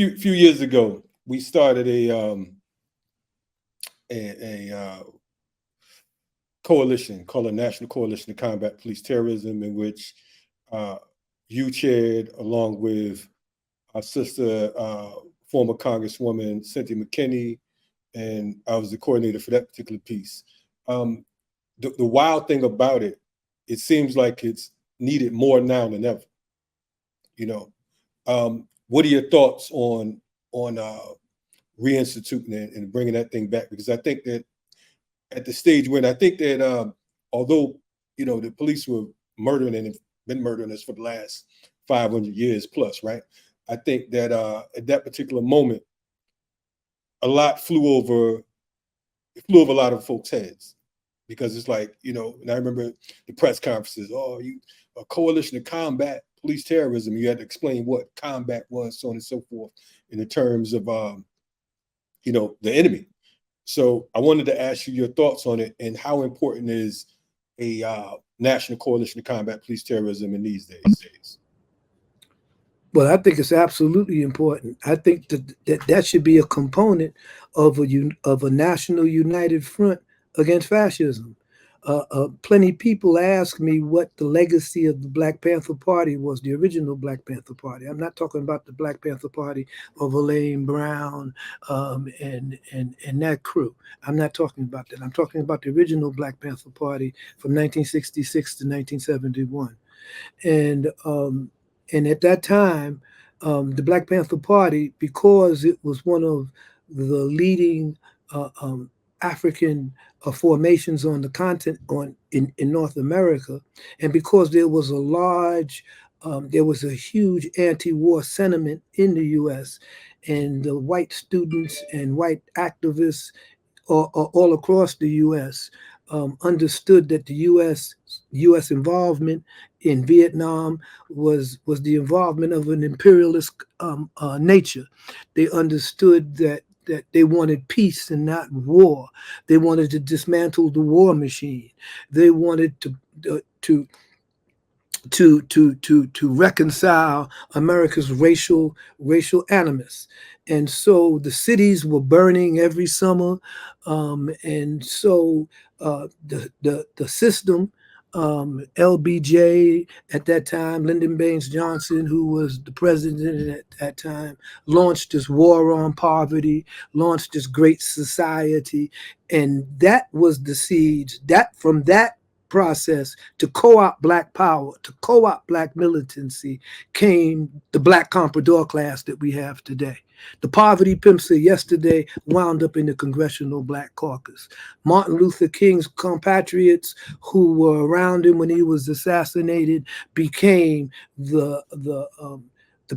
few years ago, we started a coalition called a National Coalition to Combat Police Terrorism, in which uh, you chaired, along with our sister, former Congresswoman Cynthia McKinney, and I was the coordinator for that particular piece. Um, the wild thing about it, it seems like it's needed more now than ever. You know, what are your thoughts on reinstituting it and bringing that thing back? Because I think that at the stage when I think that although the police were murdering and have been murdering us for the last 500 years plus, right? I think that at that particular moment, a lot flew over a lot of folks' heads, because it's like, and I remember the press conferences, oh, you a coalition to combat police terrorism. You had to explain what combat was, so on and so forth, in the terms of the enemy. So I wanted to ask you your thoughts on it, and how important is a national coalition to combat police terrorism in these days? Well, I think it's absolutely important. I think that should be a component of a national united front against fascism. Plenty of people ask me what the legacy of the Black Panther Party was, the original Black Panther Party. I'm not talking about the Black Panther Party of Elaine Brown and that crew. I'm not talking about that. I'm talking about the original Black Panther Party from 1966 to 1971. And at that time, the Black Panther Party, because it was one of the leading African formations on the continent, in North America, and because there was a huge anti-war sentiment in the U.S., and the white students and white activists all across the U.S. Understood that the U.S. involvement in Vietnam was the involvement of an imperialist nature. They understood that they wanted peace and not war. They wanted to dismantle the war machine. They wanted to reconcile America's racial animus. And so the cities were burning every summer, and so the system, LBJ at that time, Lyndon Baines Johnson, who was the president at that time, launched this war on poverty, launched this great society, and that was the seeds. That from that process to co-opt Black power, to co-opt Black militancy, came the Black comprador class that we have today. The poverty pimps of yesterday wound up in the Congressional Black Caucus. Martin Luther King's compatriots who were around him when he was assassinated became the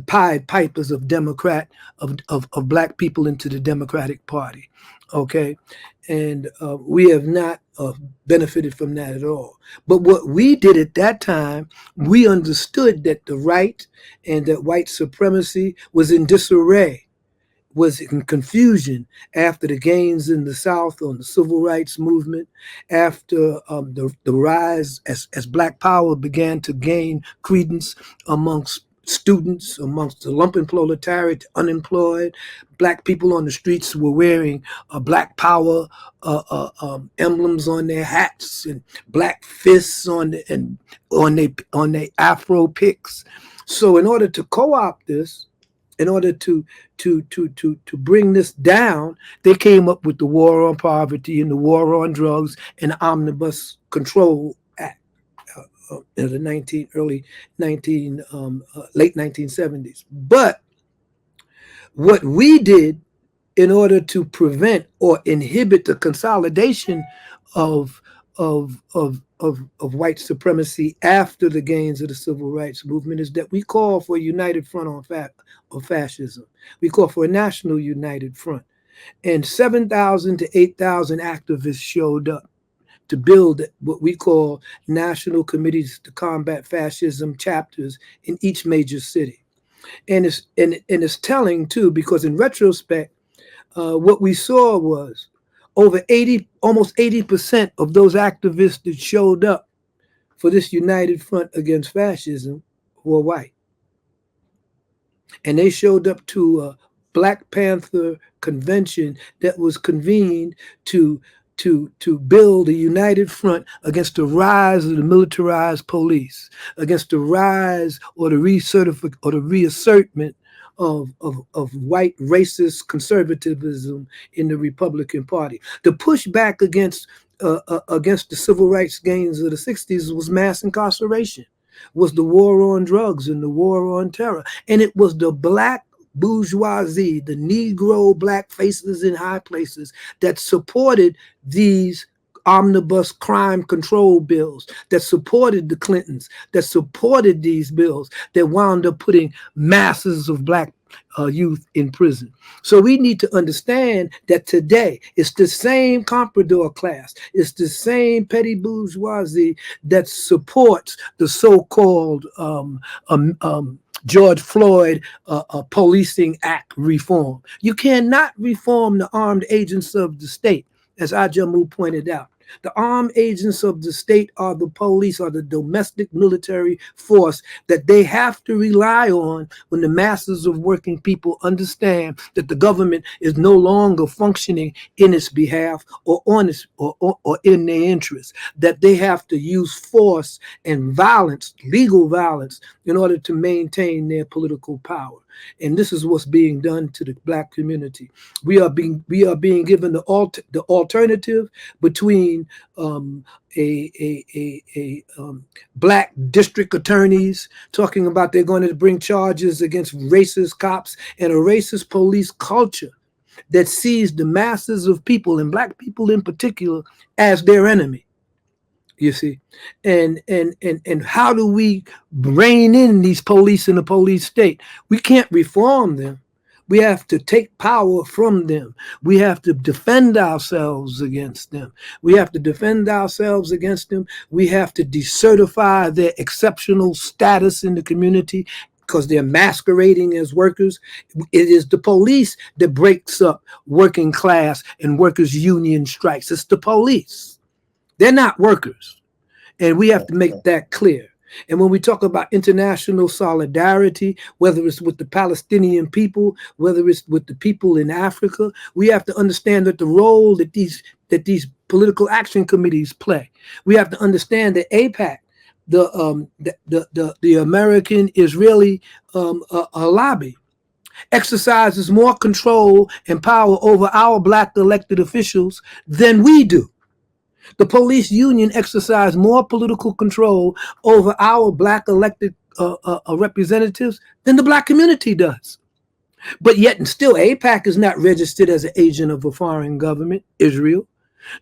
Pied Pipers of Black people into the Democratic Party. Okay, and we have not benefited from that at all. But what we did at that time, we understood that the right and that white supremacy was in disarray, was in confusion after the gains in the South on the civil rights movement, after the rise as Black power began to gain credence amongst students, amongst the lumpen proletariat, unemployed. Black people on the streets were wearing Black power emblems on their hats, and Black fists on their Afro picks. So in order to co-opt this, in order to bring this down, they came up with the War on Poverty and the War on Drugs and the Omnibus Control Act in the late 1970s. But what we did in order to prevent or inhibit the consolidation of white supremacy after the gains of the civil rights movement is that we call for a united front on fascism. We call for a national united front. And 7,000 to 8,000 activists showed up to build what we call national committees to combat fascism chapters in each major city. And it's telling too, because in retrospect, what we saw was almost 80% of those activists that showed up for this united front against fascism were white. And they showed up to Black Panther convention that was convened to build a united front against the rise of the militarized police, against the rise or the reassertment of white racist conservatism in the Republican Party. The pushback against the civil rights gains of the 60s was mass incarceration, was the war on drugs and the war on terror. And it was the Black bourgeoisie, the Negro Black faces in high places that supported these omnibus crime control bills, that supported the Clintons, that supported these bills, that wound up putting masses of Black youth in prison. So we need to understand that today it's the same comprador class, it's the same petty bourgeoisie that supports the so-called George Floyd Policing Act reform. You cannot reform the armed agents of the state, as Ajamu pointed out. The armed agents of the state are the police, are the domestic military force that they have to rely on when the masses of working people understand that the government is no longer functioning in its behalf or on its or in their interests, that they have to use force and violence, legal violence, in order to maintain their political power. And this is what's being done to the Black community. We are being given the alternative between Black district attorneys talking about they're going to bring charges against racist cops, and a racist police culture that sees the masses of people, and Black people in particular, as their enemy. You see, and how do we rein in these police in the police state? We can't reform them. We have to take power from them. We have to defend ourselves against them. We have to defend ourselves against them. We have to decertify their exceptional status in the community because they're masquerading as workers. It is the police that breaks up working class and workers' union strikes. It's the police. They're not workers. And we have to make that clear. And when we talk about international solidarity, whether it's with the Palestinian people, whether it's with the people in Africa, we have to understand that the role that these political action committees play. We have to understand that AIPAC, the American Israeli lobby, exercises more control and power over our Black elected officials than we do. The police union exercise more political control over our Black elected representatives than the Black community does. But yet and still, AIPAC is not registered as an agent of a foreign government, Israel.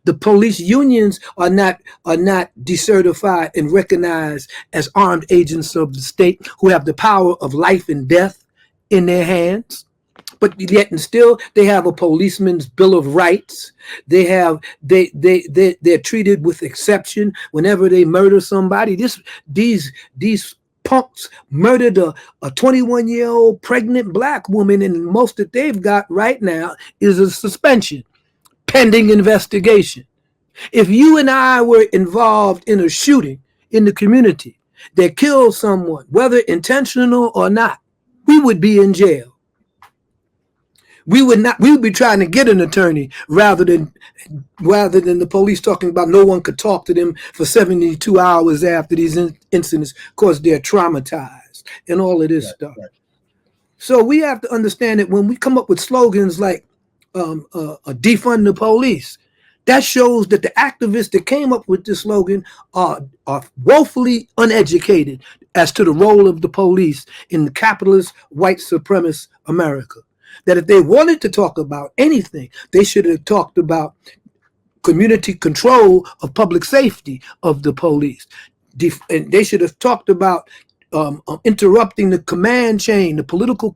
The police unions are not decertified and recognized as armed agents of the state who have the power of life and death in their hands. But yet and still, they have a policeman's bill of rights. They're treated with exception whenever they murder somebody. These punks murdered a 21-year-old pregnant Black woman, and most that they've got right now is a suspension pending investigation. If you and I were involved in a shooting in the community that killed someone, whether intentional or not, we would be in jail. We would be trying to get an attorney rather than the police talking about no one could talk to them for 72 hours after these incidents because they're traumatized and all of this stuff. Right. So we have to understand that when we come up with slogans like defund the police, that shows that the activists that came up with this slogan are woefully uneducated as to the role of the police in the capitalist white supremacist America. That if they wanted to talk about anything, they should have talked about community control of public safety of the police. And they should have talked about interrupting the command chain, the political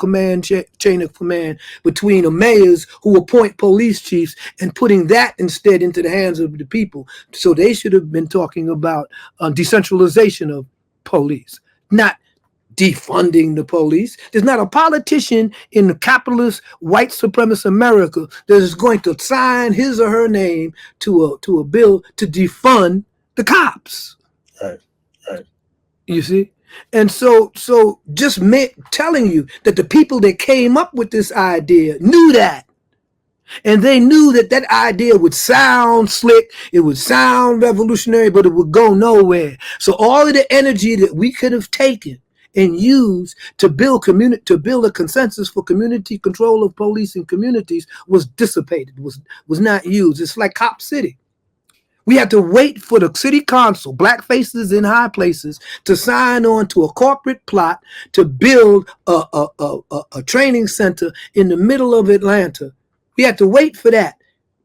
chain of command between the mayors who appoint police chiefs and putting that instead into the hands of the people. So they should have been talking about decentralization of police, not defunding the police. There's not a politician in the capitalist white supremacist America that is going to sign his or her name to a bill to defund the cops. Right. You see? And so just telling you that the people that came up with this idea knew that. And they knew that that idea would sound slick, it would sound revolutionary, but it would go nowhere. So all of the energy that we could have taken and used to build a consensus for community control of police and communities was dissipated, was not used. It's like Cop City. We had to wait for the city council, black faces in high places, to sign on to a corporate plot to build a training center in the middle of Atlanta. We had to wait for that.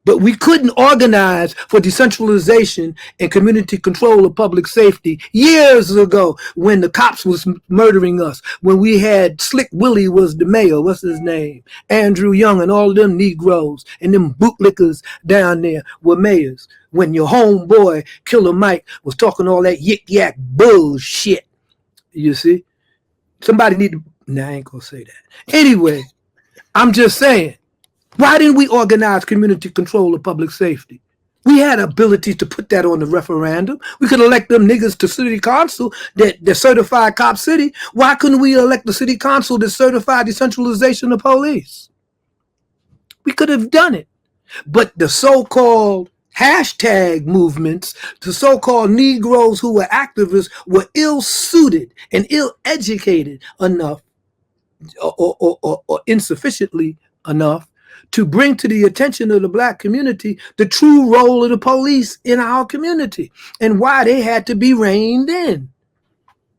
But we couldn't organize for decentralization and community control of public safety years ago when the cops was murdering us, when we had Slick Willie was the mayor, what's his name? Andrew Young and all of them Negroes and them bootlickers down there were mayors. When your homeboy, Killer Mike, was talking all that yik-yak bullshit, you see? Somebody need to, nah, I ain't gonna say that. Anyway, I'm just saying, why didn't we organize community control of public safety? We had ability to put that on the referendum. We could elect them niggas to city council that certified Cop City. Why couldn't we elect the city council that certified decentralization of police? We could have done it. But the so-called hashtag movements, the so-called Negroes who were activists were ill-suited and ill-educated enough or insufficiently enough to bring to the attention of the black community the true role of the police in our community and why they had to be reined in.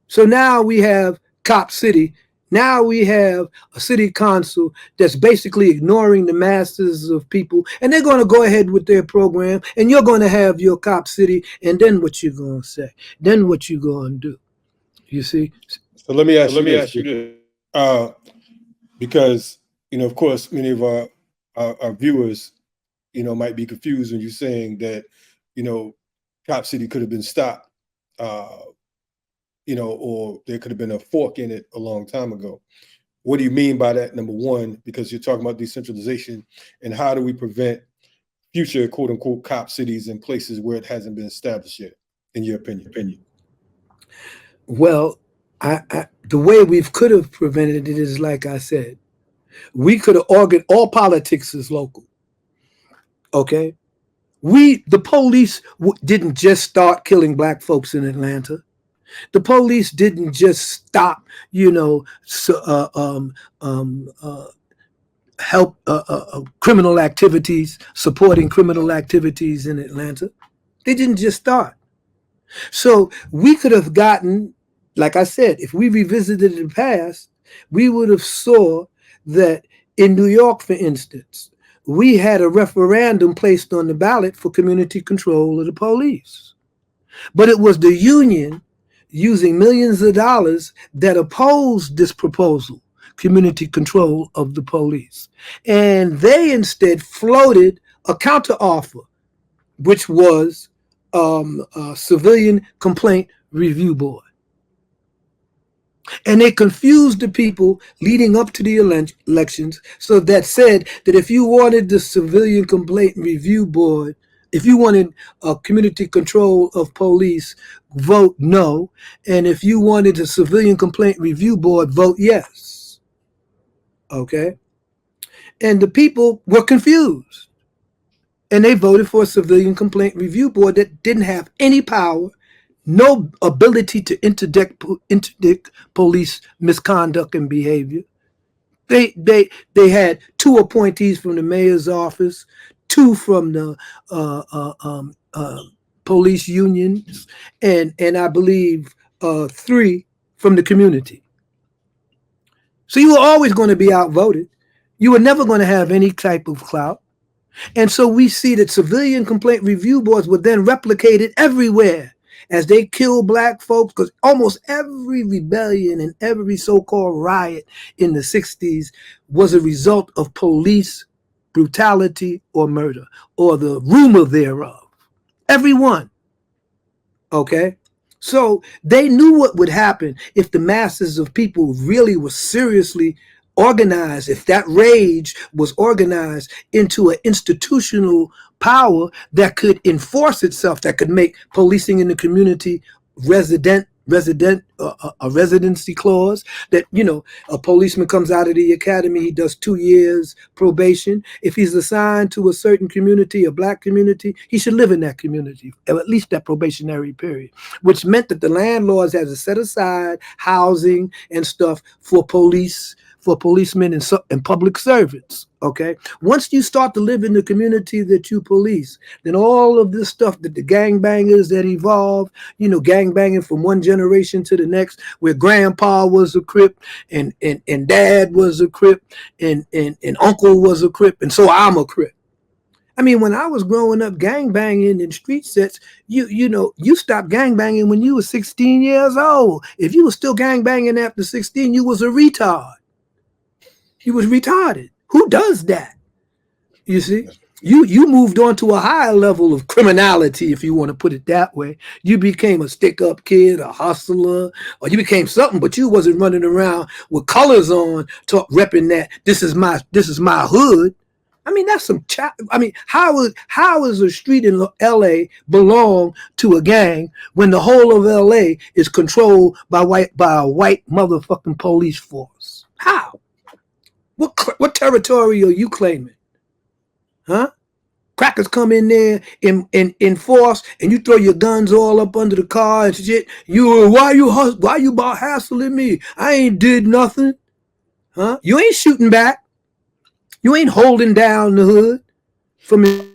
So now we have Cop City. Now we have a city council that's basically ignoring the masses of people, and they're going to go ahead with their program, and you're going to have your Cop City, and then what you going to say? Then what you going to do? You see? So let me ask you this. Because, of course, many of our viewers, might be confused when you're saying that, Cop City could have been stopped, or there could have been a fork in it a long time ago. What do you mean by that, number one? Because you're talking about decentralization, and how do we prevent future, quote unquote, cop cities in places where it hasn't been established yet, in your opinion? Well, the way we could have prevented it is, like I said, we could have organized. All politics is local. Okay, the police didn't just start killing black folks in Atlanta. The police didn't just stop, help criminal activities, supporting criminal activities in Atlanta. They didn't just start. So we could have gotten, like I said, if we revisited the past, we would have saw that in New York, for instance, we had a referendum placed on the ballot for community control of the police. But it was the union using millions of dollars that opposed this proposal, community control of the police. And they instead floated a counteroffer, which was a civilian complaint review board. And they confused the people leading up to the elections, so that said that if you wanted the civilian complaint review board, if you wanted a community control of police, vote no. And if you wanted a civilian complaint review board, vote yes. Okay? And the people were confused. And they voted for a civilian complaint review board that didn't have any power, no ability to interdict police misconduct and behavior. They had 2 appointees from the mayor's office, 2 from the police unions, and I believe 3 from the community. So you were always going to be outvoted. You were never going to have any type of clout. And so we see that civilian complaint review boards were then replicated everywhere as they killed black folks, because almost every rebellion and every so-called riot in the 60s was a result of police brutality or murder, or the rumor thereof. Every one. Okay? So they knew what would happen if the masses of people really were seriously organized, if that rage was organized into an institutional power that could enforce itself, that could make policing in the community resident a residency clause that, you know, a policeman comes out of the academy, he does 2 years probation. If he's assigned to a certain community, a black community, he should live in that community, or at least that probationary period, which meant that the landlords had to set aside housing and stuff for policemen and public servants. Okay, once you start to live in the community that you police, then all of this stuff that the gangbangers that evolve, you know, gangbanging from one generation to the next, where grandpa was a Crip and dad was a Crip and uncle was a Crip, and so I'm a Crip. I mean, when I was growing up gangbanging in street sets, you know, you stopped gangbanging when you were 16 years old. If you were still gangbanging after 16, you was a retard. He was retarded. Who does that? You see, you moved on to a higher level of criminality, if you want to put it that way. You became a stick-up kid, a hustler, or you became something, but you wasn't running around with colors on, repping that this is my hood. I mean, that's some. I mean, how is a street in L.A. belong to a gang when the whole of L.A. is controlled by a white motherfucking police force? How? What territory are you claiming? Huh? Crackers come in there in force, and you throw your guns all up under the car and shit. Why you about hassling me? I ain't did nothing. Huh? You ain't shooting back. You ain't holding down the hood from it.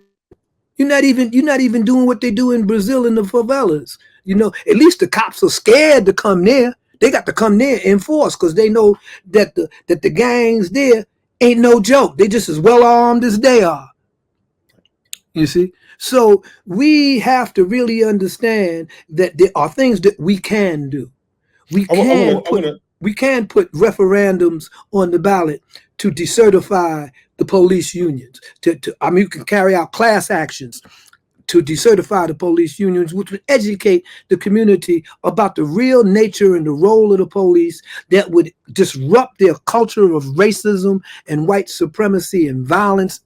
You're not even doing what they do in Brazil in the favelas. You know, at least the cops are scared to come there. They got to come there in force because they know that the gangs there ain't no joke. They just as well armed as they are. You see? So we have to really understand that there are things that we can do. We can put referendums on the ballot to decertify the police unions. I mean, you can carry out class actions to decertify the police unions, which would educate the community about the real nature and the role of the police, that would disrupt their culture of racism and white supremacy and violence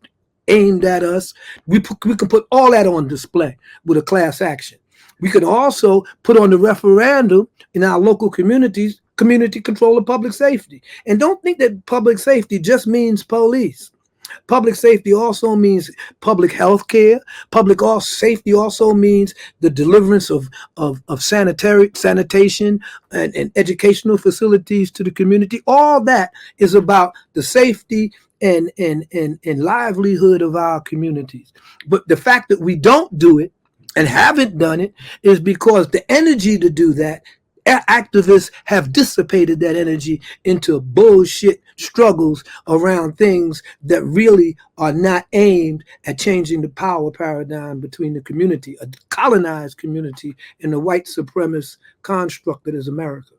aimed at us. We can put all that on display with a class action. We can also put on the referendum in our local communities, community control of public safety. And don't think that public safety just means police. Public safety also means public health care. Public safety also means the deliverance of sanitation and educational facilities to the community. All that is about the safety and livelihood of our communities. But the fact that we don't do it and haven't done it is because the energy to do that, activists have dissipated that energy into bullshit struggles around things that really are not aimed at changing the power paradigm between the community, a colonized community, and the white supremacist construct that is America.